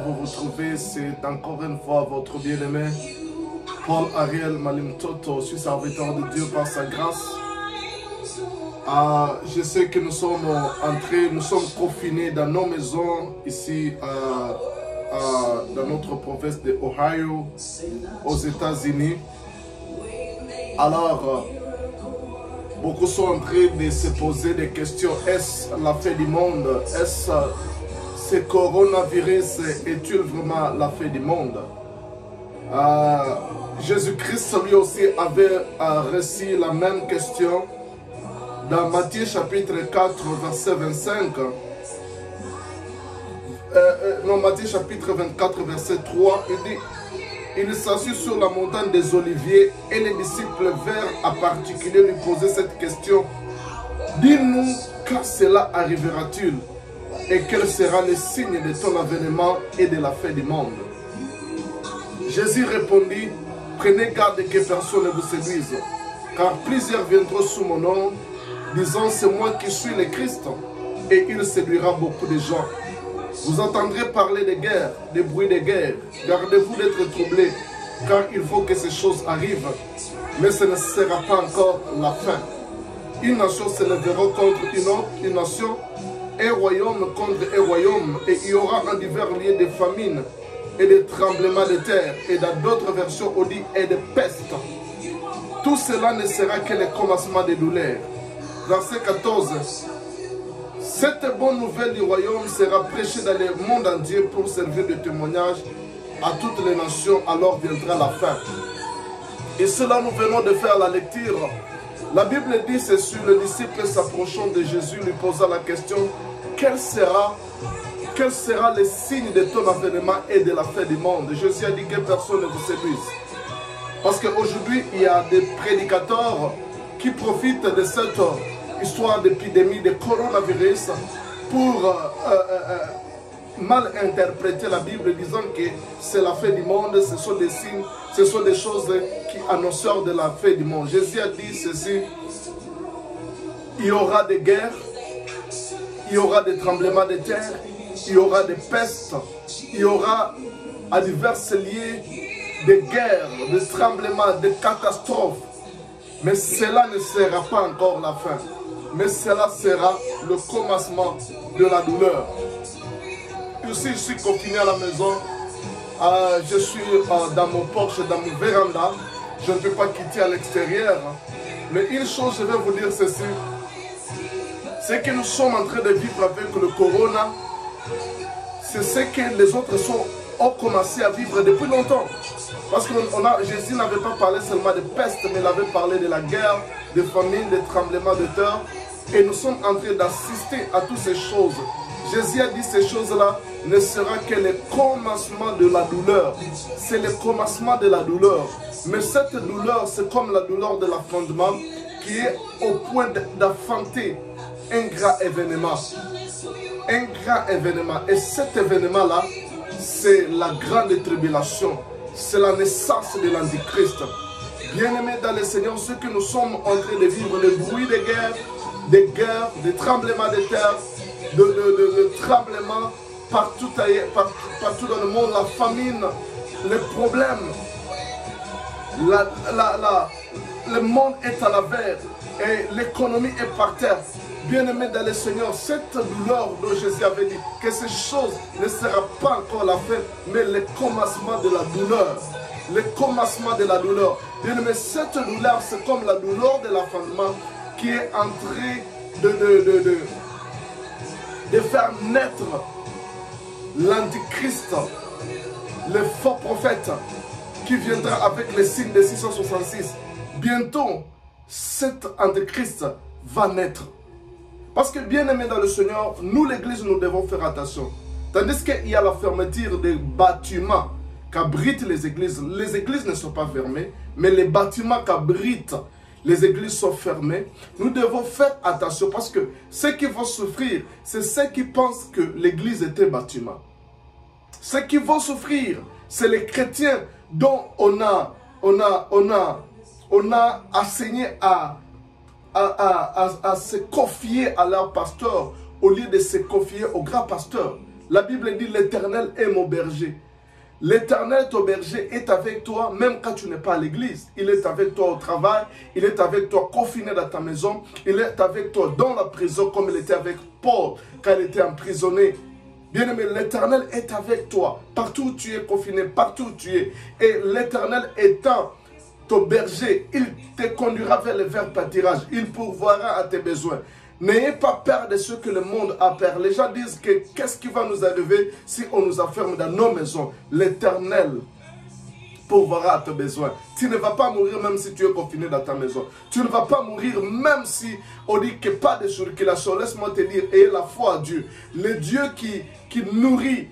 Vous vous retrouvez, c'est encore une fois votre bien-aimé Paul Ariel Malimtoto, je suis serviteur de Dieu par sa grâce. Je sais que nous sommes confinés dans nos maisons ici dans notre province de Ohio, aux États-Unis. Alors, beaucoup sont en train de se poser des questions. Est-ce la fin du monde? Est-ce ce coronavirus est-il vraiment la fin du monde? Jésus-Christ lui aussi avait reçu la même question dans Matthieu chapitre 4 verset 25. Non, Matthieu chapitre 24 verset 3, il dit: il s'assit sur la montagne des Oliviers et les disciples vinrent en particulier lui poser cette question: dis-nous quand cela arrivera-t-il et quel sera le signe de ton avènement et de la fin du monde? Jésus répondit: prenez garde que personne ne vous séduise, car plusieurs viendront sous mon nom, disant c'est moi qui suis le Christ, et il séduira beaucoup de gens. Vous entendrez parler de guerre, de bruits de guerre. Gardez-vous d'être troublés, car il faut que ces choses arrivent, mais ce ne sera pas encore la fin. Une nation se lèvera contre une autre, une nation, un royaume contre un royaume, et il y aura en divers lieux de famines et de tremblements de terre, et dans d'autres versions on dit et de peste. Tout cela ne sera que le commencement des douleurs. Verset 14. Cette bonne nouvelle du royaume sera prêchée dans le monde entier pour servir de témoignage à toutes les nations, alors viendra la fin. Et cela, nous venons de faire la lecture. La Bible dit ceci: le disciple s'approchant de Jésus lui posa la question: quel sera le signe de ton avènement et de la fin du monde? Jésus a dit que personne ne vous séduise. Parce qu'aujourd'hui, il y a des prédicateurs qui profitent de cette histoire d'épidémie de coronavirus pour mal interpréter la Bible, disant que c'est la fin du monde, ce sont des signes, ce sont des choses qui annoncent de la fin du monde. Jésus a dit ceci: il y aura des guerres, il y aura des tremblements de terre, il y aura des pestes, il y aura à divers lieux des guerres, des tremblements, des catastrophes. Mais cela ne sera pas encore la fin. Mais cela sera le commencement de la douleur. Ici, je suis confiné à la maison. Je suis dans mon porche, dans mon véranda. Je ne peux pas quitter à l'extérieur. Mais une chose, je vais vous dire ceci. C'est que nous sommes en train de vivre avec le corona. C'est ce que les autres ont commencé à vivre depuis longtemps. Parce que Jésus n'avait pas parlé seulement de peste, mais il avait parlé de la guerre, de famine, de tremblements de terre. Et nous sommes en train d'assister à toutes ces choses. Jésus a dit ces choses-là ne sera que le commencement de la douleur. C'est le commencement de la douleur. Mais cette douleur, c'est comme la douleur de l'affrontement qui est au point d'affronter un grand événement. Un grand événement. Et cet événement-là, c'est la grande tribulation. C'est la naissance de l'Antichrist. Bien-aimés dans le Seigneur, ce que nous sommes en train de vivre, le bruit des guerres, des tremblements de terre, de tremblements partout dans le monde, la famine, les problèmes. Le monde est à l'envers et l'économie est par terre. Bien-aimés dans le Seigneur, cette douleur dont Jésus avait dit que ces choses ne sera pas encore la fin, mais le commencement de la douleur. Le commencement de la douleur. Bien-aimés, cette douleur, c'est comme la douleur de l'affrontement qui est en train de faire naître l'Antichrist, le faux prophète qui viendra avec les signes de 666. Bientôt, cet Antichrist va naître. Parce que bien aimé dans le Seigneur, nous l'église, nous devons faire attention. Tandis qu'il y a la fermeture des bâtiments qu'abritent les églises. Les églises ne sont pas fermées, mais les bâtiments qu'abritent les églises sont fermées. Nous devons faire attention parce que ceux qui vont souffrir, c'est ceux qui pensent que l'église est un bâtiment. Ceux qui vont souffrir, c'est les chrétiens dont on a enseigné à se confier à leur pasteur au lieu de se confier au grand pasteur. La Bible dit l'Éternel est mon berger. L'Éternel, ton berger, est avec toi même quand tu n'es pas à l'église. Il est avec toi au travail, il est avec toi confiné dans ta maison, il est avec toi dans la prison comme il était avec Paul quand il était emprisonné. Bien-aimé, l'Éternel est avec toi partout où tu es confiné, partout où tu es. Et l'Éternel étant ton berger, il te conduira vers le vert pâturage, il pourvoira à tes besoins. N'ayez pas peur de ce que le monde a peur. Les gens disent que qu'est-ce qui va nous arriver si on nous enferme dans nos maisons. L'Éternel pourvoira à tes besoins. Tu ne vas pas mourir même si tu es confiné dans ta maison. Tu ne vas pas mourir même si on dit que pas de circulation. Laisse-moi te dire, ayez la foi à Dieu. Le Dieu qui nourrit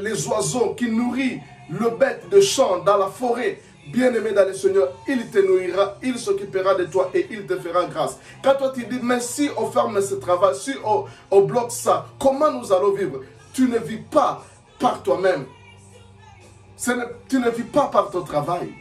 les oiseaux, qui nourrit le bête de champ dans la forêt. Bien-aimé dans le Seigneur, il te nourrira, il s'occupera de toi et il te fera grâce. Quand toi tu dis, mais si on ferme ce travail, si on bloque ça, comment nous allons vivre? Tu ne vis pas par toi-même. Tu ne vis pas par ton travail.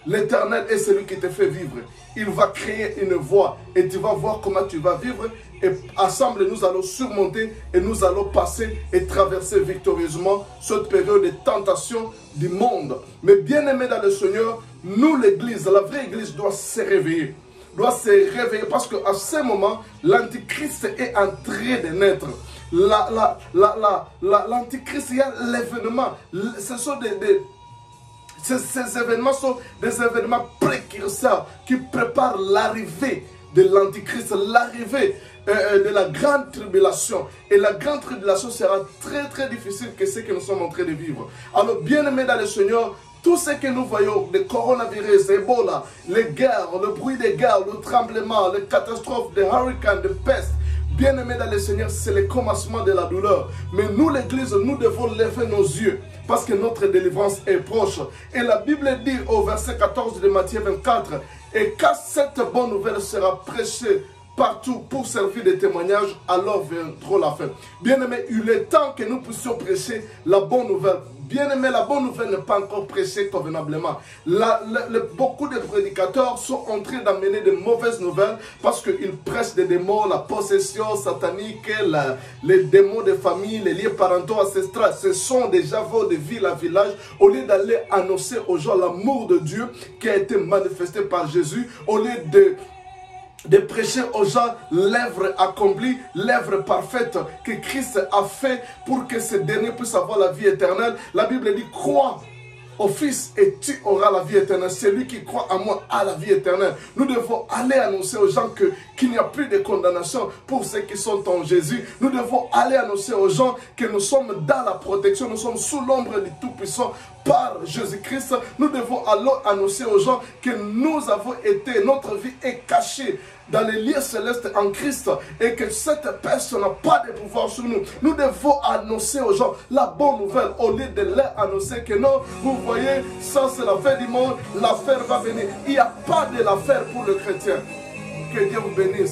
L'Éternel est celui qui te fait vivre. Il va créer une voie et tu vas voir comment tu vas vivre. Et ensemble, nous allons surmonter et nous allons passer et traverser victorieusement cette période de tentation du monde. Mais bien aimé dans le Seigneur, nous l'Église, la vraie Église doit se réveiller. Doit se réveiller parce qu'à ce moment, l'Antichrist est en train de naître. L'Antichrist, il y a l'événement. Ces événements sont des événements précurseurs qui préparent l'arrivée de l'Antichrist, l'arrivée de la grande tribulation. Et la grande tribulation sera très difficile que ce que nous sommes en train de vivre. Alors, bien aimés dans le Seigneur, tout ce que nous voyons, le coronavirus, Ebola, les guerres, le bruit des guerres, le tremblement, les catastrophes, les hurricanes, les pestes, bien aimés dans le Seigneur, c'est le commencement de la douleur. Mais nous, l'Église, nous devons lever nos yeux parce que notre délivrance est proche. Et la Bible dit au verset 14 de Matthieu 24, et quand cette bonne nouvelle sera prêchée partout pour servir de témoignage, alors viendra la fin. Bien aimé, il est temps que nous puissions prêcher la bonne nouvelle. Bien aimé, la bonne nouvelle n'est pas encore prêchée convenablement. Beaucoup de prédicateurs sont en train d'amener de mauvaises nouvelles parce qu'ils prêchent des démons, la possession satanique, les démons de famille, les liens parentaux ancestraux. Ce sont déjà vols de ville à village. Au lieu d'aller annoncer aux gens l'amour de Dieu qui a été manifesté par Jésus, au lieu de prêcher aux gens l'œuvre accomplie, l'œuvre parfaite que Christ a fait pour que ce dernier puisse avoir la vie éternelle. La Bible dit, crois au Fils et tu auras la vie éternelle. Celui qui croit en moi a la vie éternelle. Nous devons aller annoncer aux gens qu'il n'y a plus de condamnation pour ceux qui sont en Jésus. Nous devons aller annoncer aux gens que nous sommes dans la protection, nous sommes sous l'ombre du Tout-Puissant par Jésus-Christ. Nous devons alors annoncer aux gens que nous avons été, notre vie est cachée dans les lieux célestes en Christ et que cette personne n'a pas de pouvoir sur nous. Nous devons annoncer aux gens la bonne nouvelle au lieu de leur annoncer que non, vous voyez, ça c'est la fin du monde, l'affaire va venir. Il n'y a pas de l'affaire pour le chrétien. Que Dieu vous bénisse.